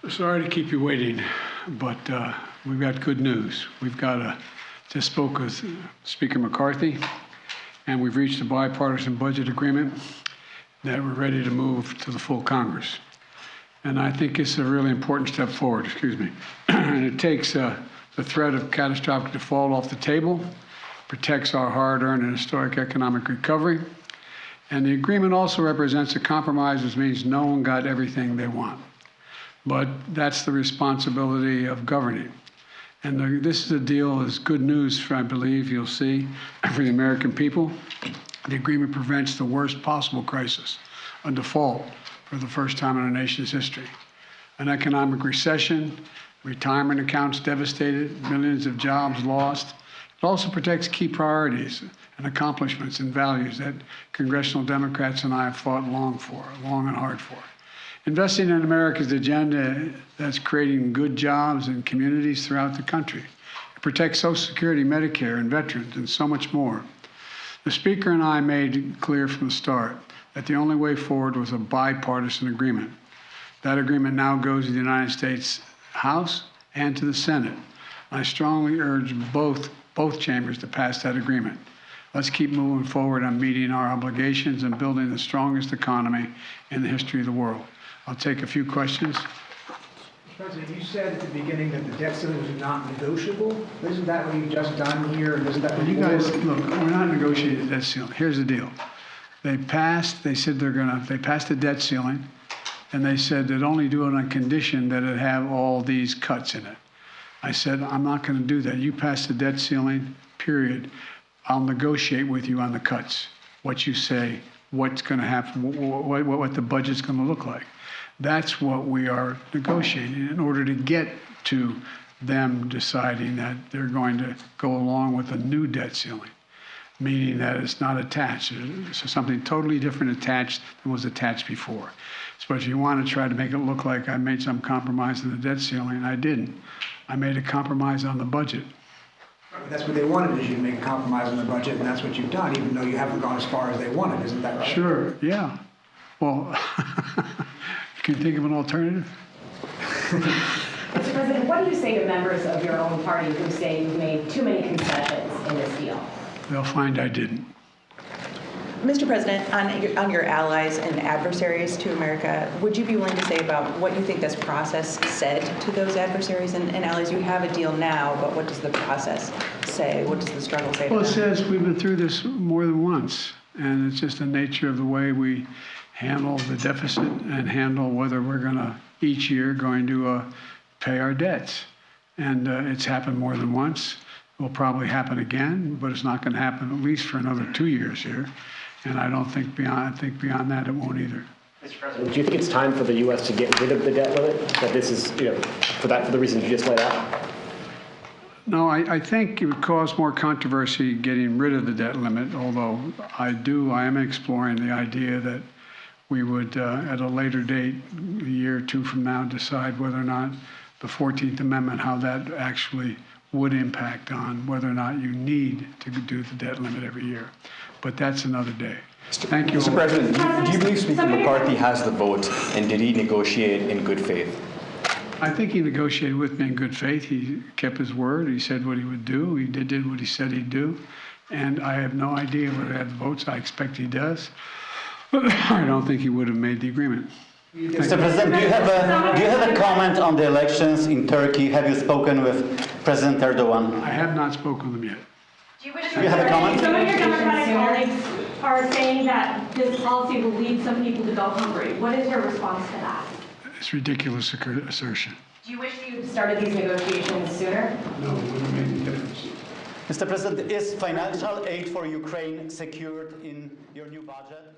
Sorry to keep you waiting, but we've got good news. Just spoke with Speaker McCarthy, and we've reached a bipartisan budget agreement that we're ready to move to the full Congress. And I think it's a really important step forward, and it takes the threat of catastrophic default off the table, protects our hard-earned and historic economic recovery, and the agreement also represents a compromise, which means no one got everything they want. But that's the responsibility of governing. And this is a deal that's good news, I believe, you'll see, for the American people. The agreement prevents the worst possible crisis, a default for the first time in our nation's history. An economic recession, retirement accounts devastated, millions of jobs lost. It also protects key priorities and accomplishments and values that congressional Democrats and I have fought long and hard for. Investing in America's agenda that's creating good jobs in communities throughout the country. It protects Social Security, Medicare, and veterans, and so much more. The Speaker and I made it clear from the start that the only way forward was a bipartisan agreement. That agreement now goes to the United States House and to the Senate. I strongly urge both chambers to pass that agreement. Let's keep moving forward on meeting our obligations and building the strongest economy in the history of the world. I'll take a few questions. President, you said at the beginning that the debt ceiling was not negotiable. Isn't that what you've just done here? And isn't that what you guys, look, we're not negotiating the debt ceiling. Here's the deal. They passed the debt ceiling, and they said they'd only do it on condition that it have all these cuts in it. I said, I'm not going to do that. You pass the debt ceiling, period. I'll negotiate with you on the cuts, what you say, what's going to happen, what the budget's going to look like. That's what we are negotiating in order to get to them deciding that they're going to go along with a new debt ceiling, meaning that it's not attached. So something totally different attached than was attached before. So if you want to try to make it look like I made some compromise in the debt ceiling, I didn't. I made a compromise on the budget. That's what they wanted, is you to make a compromise on the budget, and that's what you've done, even though you haven't gone as far as they wanted. Isn't that right? Sure, yeah. Well, can you think of an alternative? Mr. President, what do you say to members of your own party who say you've made too many concessions in this deal? They'll find I didn't. Mr. President, on your allies and adversaries to America, would you be willing to say about what you think this process said to those adversaries and allies? You have a deal now, but what does the process say? What does the struggle say to them? Well, it says we've been through this more than once, and it's just the nature of the way we handle the deficit and handle whether we're going to, each year, going to pay our debts. And it's happened more than once. It will probably happen again, but it's not going to happen at least for another 2 years here. And I don't think beyond beyond that it won't either. Mr. President, do you think it's time for the U.S. to get rid of the debt limit? That this is, for the reasons you just laid out? No, I think it would cause more controversy getting rid of the debt limit, although I am exploring the idea that we would, at a later date, a year or two from now, decide whether or not the 14th Amendment, how that actually would impact on whether or not you need to do the debt limit every year. But that's another day. Thank you. Mr. President, do you believe Speaker McCarthy has the vote, and did he negotiate in good faith? I think he negotiated with me in good faith. He kept his word. He said what he would do. He did what he said he'd do. And I have no idea whether he had the votes. I expect he does. I don't think he would have made the agreement. Mr. President, do you have a comment on the elections in Turkey? Have you spoken with President Erdogan? I have not spoken with him yet. Do you have a comment? Some of your Democratic colleagues are saying that this policy will lead some people to go hungry. What is your response to that? It's a ridiculous assertion. Do you wish you started these negotiations sooner? No, it wouldn't make any difference. Mr. President, is financial aid for Ukraine secured in your new budget?